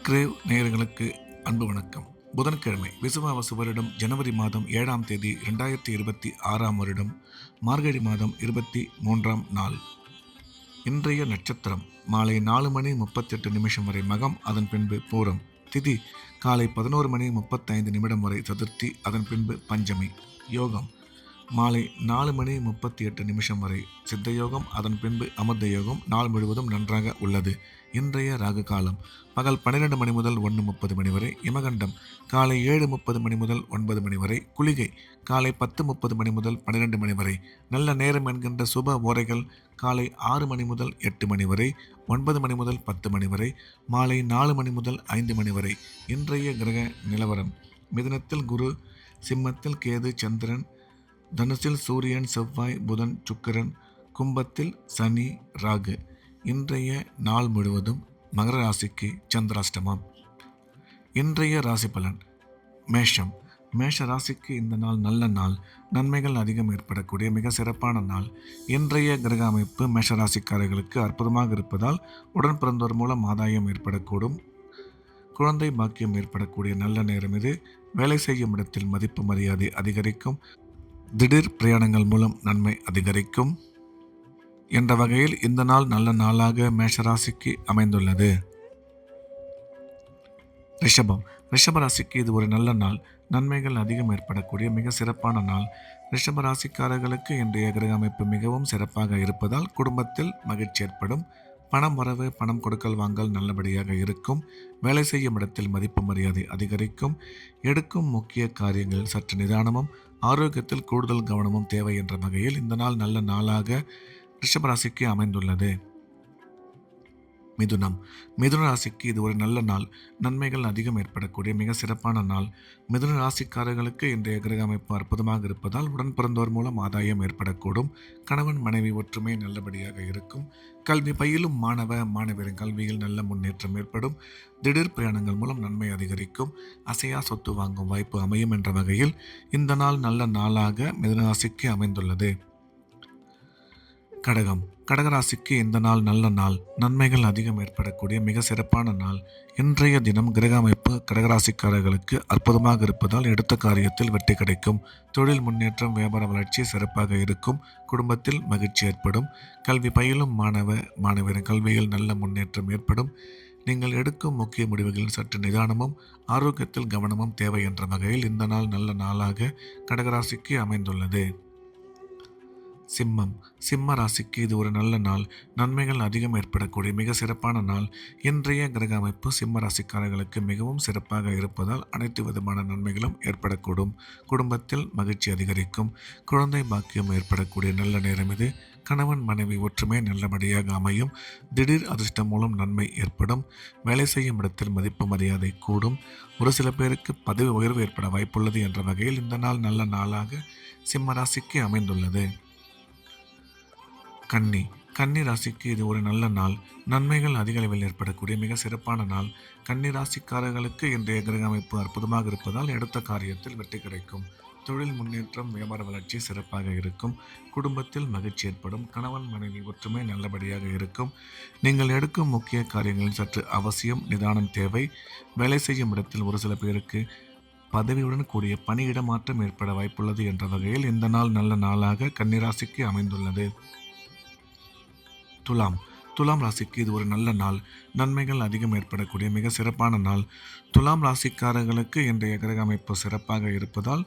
Grave நேயர்களுக்கு அன்பு வணக்கம். புதன்கிழமை விசுவாவசு வருடம் ஜனவரி மாதம் 7ஆம் தேதி 2026ஆம் வருடம் மார்கழி மாதம் 23ஆம் நாள். இன்றைய நட்சத்திரம் மாலை 4:38 வரை மகம், அதன் பின்பு பூரம். திதி காலை 11:35 வரை சதுர்த்தி, அதன் பின்பு பஞ்சமி. யோகம் மாலை 4:38 வரை சித்த யோகம், அதன் பின்பு அமிர்த யோகம். நாள் முழுவதும் நன்றாக உள்ளது. இன்றைய ராகு காலம் பகல் 12 மணி முதல் 1:30 வரை. இமகண்டம் காலை 7:30 முதல் 9 வரை. குளிகை காலை 10:30 முதல் 12 வரை. நல்ல நேரம் என்கின்ற சுப ஓரைகள் காலை 6 மணி முதல் 8 வரை, 9 முதல் 10 வரை, மாலை 4 முதல் 5 வரை. இன்றைய கிரக நிலவரம்: மிதுனத்தில் குரு, சிம்மத்தில் கேது சந்திரன், தனுசில் சூரியன் செவ்வாய் புதன் சுக்கிரன், கும்பத்தில் சனி ராகு. இன்றைய நாள் முழுவதும் மகர ராசிக்கு சந்திராஷ்டமம். இன்றைய ராசி பலன்: மேஷம். மேஷ ராசிக்கு இந்த நாள் நல்ல நாள். நன்மைகள் அதிகம் ஏற்படக்கூடிய மிக சிறப்பான நாள். இன்றைய கிரக அமைப்பு மேஷ ராசிக்காரர்களுக்கு அற்புதமாக இருப்பதால் உடன் பிறந்தோர் மூலம் ஆதாயம் ஏற்படக்கூடும். குழந்தை பாக்கியம் ஏற்படக்கூடிய நல்ல நேரம் இது. வேலை செய்யும் இடத்தில் மதிப்பு மரியாதை அதிகரிக்கும். திடீர் பிரயாணங்கள் மூலம் நன்மை அதிகரிக்கும் என்ற வகையில் இந்த நாள் நல்ல நாளாக மேஷராசிக்கு அமைந்துள்ளது. ரிஷபம். ரிஷபராசிக்கு இது ஒரு நல்ல நாள். நன்மைகள் அதிகம் ஏற்படக்கூடிய மிக சிறப்பான நாள். ரிஷபராசிக்காரர்களுக்கு இன்றைய கிரக அமைப்பு மிகவும் சிறப்பாக இருப்பதால் குடும்பத்தில் மகிழ்ச்சி ஏற்படும். பணம் வரவு, பணம் கொடுக்கல் வாங்கல் நல்லபடியாக இருக்கும். வேலை செய்யும் இடத்தில் மதிப்பு மரியாதை அதிகரிக்கும். எடுக்கும் முக்கிய காரியங்கள் சற்று நிதானமும் ஆரோக்கியத்தில் கூடுதல் கவனமும் தேவை என்ற வகையில் இந்த நாள் நல்ல நாளாக ரிஷபராசிக்கு அமைந்துள்ளது. மிதுனம். மிதுன ராசிக்கு இது ஒரு நல்ல நாள். நன்மைகள் அதிகம் ஏற்படக்கூடிய மிக சிறப்பான நாள். மிதுன ராசிக்காரர்களுக்கு இன்றைய கிரக அமைப்பு அற்புதமாக இருப்பதால் உடன் பிறந்தோர் மூலம் ஆதாயம் ஏற்படக்கூடும். கணவன் மனைவி ஒற்றுமை நல்லபடியாக இருக்கும். கல்வி பயிலும் மாணவ மாணவியரின் கல்வியில் நல்ல முன்னேற்றம் ஏற்படும். திடீர் பிரயாணங்கள் மூலம் நன்மை அதிகரிக்கும். அசையா சொத்து வாங்கும் வாய்ப்பு அமையும் என்ற வகையில் இந்த நாள் நல்ல நாளாக மிதுன ராசிக்கு அமைந்துள்ளது. கடகம். கடகராசிக்கு இந்த நாள் நல்ல நாள். நன்மைகள் அதிகம் ஏற்படக்கூடிய மிக சிறப்பான நாள். இன்றைய தினம் கிரக அமைப்பு கடகராசிக்காரர்களுக்கு அற்புதமாக இருப்பதால் எடுத்த காரியத்தில் வெற்றி கிடைக்கும். தொழில் முன்னேற்றம், வியாபார வளர்ச்சி சிறப்பாக இருக்கும். குடும்பத்தில் மகிழ்ச்சி ஏற்படும். கல்வி பயிலும் மாணவ மாணவியரின் கல்வியில் நல்ல முன்னேற்றம் ஏற்படும். நீங்கள் எடுக்கும் முக்கிய முடிவுகளில் சற்று நிதானமும் ஆரோக்கியத்தில் கவனமும் தேவை என்ற வகையில் இந்த நாள் நல்ல நாளாக கடகராசிக்கு அமைந்துள்ளது. சிம்மம். சிம்ம ராசிக்கு இது ஒரு நல்ல நாள். நன்மைகள் அதிகம் ஏற்படக்கூடிய மிக சிறப்பான நாள். இன்றைய கிரக அமைப்பு சிம்ம ராசிக்காரர்களுக்கு மிகவும் சிறப்பாக இருப்பதால் அனைத்து விதமான நன்மைகளும் ஏற்படக்கூடும். குடும்பத்தில் மகிழ்ச்சி அதிகரிக்கும். குழந்தை பாக்கியம் ஏற்படக்கூடிய நல்ல நேரம் இது. கணவன் மனைவி ஒற்றுமை நல்லபடியாக அமையும். திடீர் அதிர்ஷ்டம் மூலம் நன்மை ஏற்படும். வேலை செய்யும் இடத்தில் மதிப்பு மரியாதை கூடும். ஒரு சில பேருக்கு பதவி உயர்வு ஏற்பட வாய்ப்புள்ளது என்ற வகையில் இந்த நாள் நல்ல நாளாக சிம்ம ராசிக்கு அமைந்துள்ளது. கன்னி. கன்னி ராசிக்கு இது ஒரு நல்ல நாள். நன்மைகள் அதிக அளவில் ஏற்படக்கூடிய மிக சிறப்பான நாள். கன்னி ராசிக்காரர்களுக்கு இன்றைய கிரக அமைப்பு அற்புதமாக இருப்பதால் எடுத்த காரியத்தில் வெற்றி கிடைக்கும். தொழில் முன்னேற்றம், வியாபார வளர்ச்சி சிறப்பாக இருக்கும். குடும்பத்தில் மகிழ்ச்சி ஏற்படும். கணவன் மனைவி ஒற்றுமை நல்லபடியாக இருக்கும். நீங்கள் எடுக்கும் முக்கிய காரியங்களில் சற்று அவசியம் நிதானம் தேவை. வேலை செய்யும் இடத்தில் ஒரு சில பேருக்கு பதவியுடன் கூடிய பணியிட மாற்றம் ஏற்பட வாய்ப்புள்ளது என்ற வகையில் இந்த நாள் நல்ல நாளாக கன்னிராசிக்கு அமைந்துள்ளது. துலாம். துலாம் ராசிக்கு இது ஒரு நல்ல நாள். நன்மைகள் அதிகம் ஏற்படக்கூடிய மிக சிறப்பான நாள். துலாம் ராசிக்காரர்களுக்கு இன்றைய கிரக அமைப்பு சிறப்பாக இருப்பதால்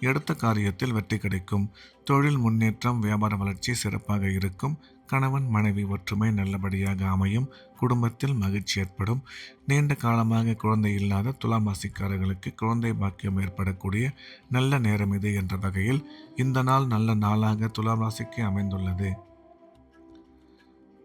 எடுத்த காரியத்தில் வெற்றி கிடைக்கும். தொழில் முன்னேற்றம், வியாபார வளர்ச்சி சிறப்பாக இருக்கும். கணவன் மனைவி ஒற்றுமை நல்லபடியாக அமையும். குடும்பத்தில் மகிழ்ச்சி ஏற்படும். நீண்ட காலமாக குழந்தை இல்லாத துலாம் ராசிக்காரர்களுக்கு குழந்தை பாக்கியம் ஏற்படக்கூடிய நல்ல நேரம் இது என்ற வகையில் இந்த நாள் நல்ல நாளாக துலாம் ராசிக்கு அமைந்துள்ளது.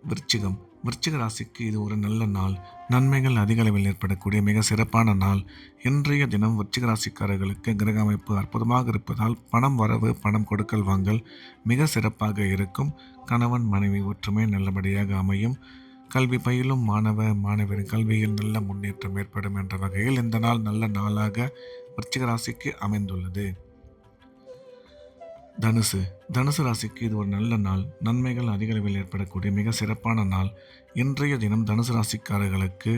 விருச்சிகம். விருச்சிக ராசிக்கு இது ஒரு நல்ல நாள். நன்மைகள் அதிக அளவில் ஏற்படக்கூடிய மிக சிறப்பான நாள். இன்றைய தினம் விருச்சிக ராசிக்காரர்களுக்கு கிரக அமைப்பு அற்புதமாக இருப்பதால் பணம் வரவு, பணம் கொடுக்கல் வாங்கல் மிக சிறப்பாக இருக்கும். கணவன் மனைவி ஒற்றுமை நல்லபடியாக அமையும். கல்வி பயிலும் மாணவ மாணவியரின் கல்வியில் நல்ல முன்னேற்றம் ஏற்படும் என்ற வகையில் இந்த நாள் நல்ல நாளாக விருச்சிக ராசிக்கு அமைந்துள்ளது. தனுசு. தனுசு ராசிக்கு இது ஒரு நல்ல நாள். நன்மைகள் அதிக அளவில் ஏற்படக்கூடிய மிக சிறப்பான நாள். இன்றைய தினம் தனுசு ராசிக்காரர்களுக்கு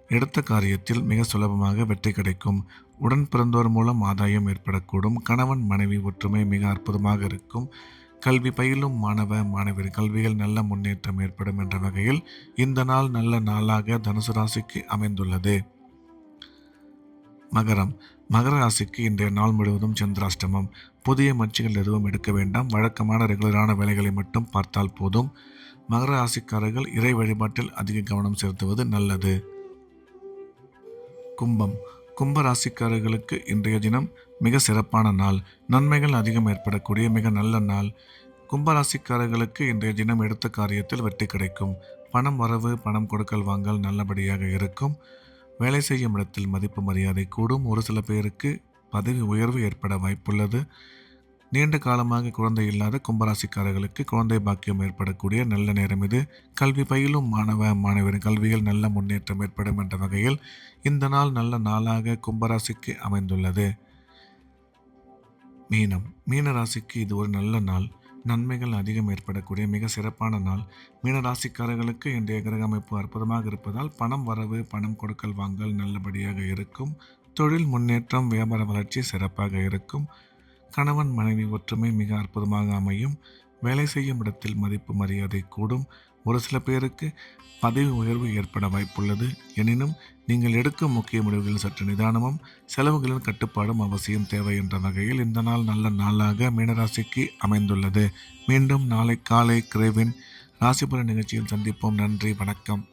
எடுத்த காரியத்தில் மிக சுலபமாக வெற்றி கிடைக்கும். உடன் பிறந்தோர் மூலம் ஆதாயம் ஏற்படக்கூடும். கணவன் மனைவி ஒற்றுமை மிக அற்புதமாக இருக்கும். கல்வி பயிலும் மாணவ மாணவியர் கல்வியில் நல்ல முன்னேற்றம் ஏற்படும் என்ற வகையில் இந்த நாள் நல்ல நாளாக தனுசு ராசிக்கு அமைந்துள்ளது. மகரம். மகர ராசிக்கு இன்றைய நாள் முழுவதும் சந்திராஷ்டமம். புதிய முயற்சிகள் எதுவும் எடுக்க வேண்டாம். வழக்கமான ரெகுலரான வேலைகளை மட்டும் பார்த்தால் போதும். மகர ராசிக்காரர்கள் இறை வழிபாட்டில் அதிக கவனம் செலுத்துவது நல்லது. கும்பம். கும்ப ராசிக்காரர்களுக்கு இன்றைய தினம் மிக சிறப்பான நாள். நன்மைகள் அதிகம் ஏற்படக்கூடிய மிக நல்ல நாள். கும்பராசிக்காரர்களுக்கு இன்றைய தினம் எடுத்த காரியத்தில் வெற்றி கிடைக்கும். பணம் வரவு, பணம் கொடுக்கல் வாங்கல் நல்லபடியாக இருக்கும். வேலை செய்யும் இடத்தில் மதிப்பு மரியாதை கூடும். ஒரு சில பேருக்கு பதவி உயர்வு ஏற்பட வாய்ப்புள்ளது. நீண்ட காலமாக குழந்தை இல்லாத கும்பராசிக்காரர்களுக்கு குழந்தை பாக்கியம் ஏற்படக்கூடிய நல்ல நேரம் இது. கல்வி பயிலும் மாணவ மாணவியர் கல்வியில் நல்ல முன்னேற்றம் ஏற்படும் என்ற வகையில் இந்த நாள் நல்ல நாளாக கும்பராசிக்கு அமைந்துள்ளது. மீனம். மீன ராசிக்கு இது ஒரு நல்ல நாள். நன்மைகள் அதிகம் ஏற்படக்கூடிய மிக சிறப்பான நாள். மீனராசிக்காரர்களுக்கு இன்றைய கிரக அமைப்பு அற்புதமாக இருப்பதால் பணம் வரவு, பணம் கொடுக்கல் வாங்கல் நல்லபடியாக இருக்கும். தொழில் முன்னேற்றம், வியாபார வளர்ச்சி சிறப்பாக இருக்கும். கணவன் மனைவி ஒற்றுமை மிக அற்புதமாக அமையும். வேலை செய்யும் இடத்தில் மதிப்பு மரியாதை கூடும். ஒரு சில பேருக்கு பதவி உயர்வு ஏற்பட வாய்ப்புள்ளது. எனினும் நீங்கள் எடுக்கும் முக்கிய முடிவுகளில் சற்று நிதானமும் செலவுகளின் கட்டுப்பாடும் அவசியம் தேவை என்ற வகையில் இந்த நாள் நல்ல நாளாக மீனராசிக்கு அமைந்துள்ளது. மீண்டும் நாளை காலை கிரேவின் ராசிபலன் நிகழ்ச்சியில் சந்திப்போம். நன்றி, வணக்கம்.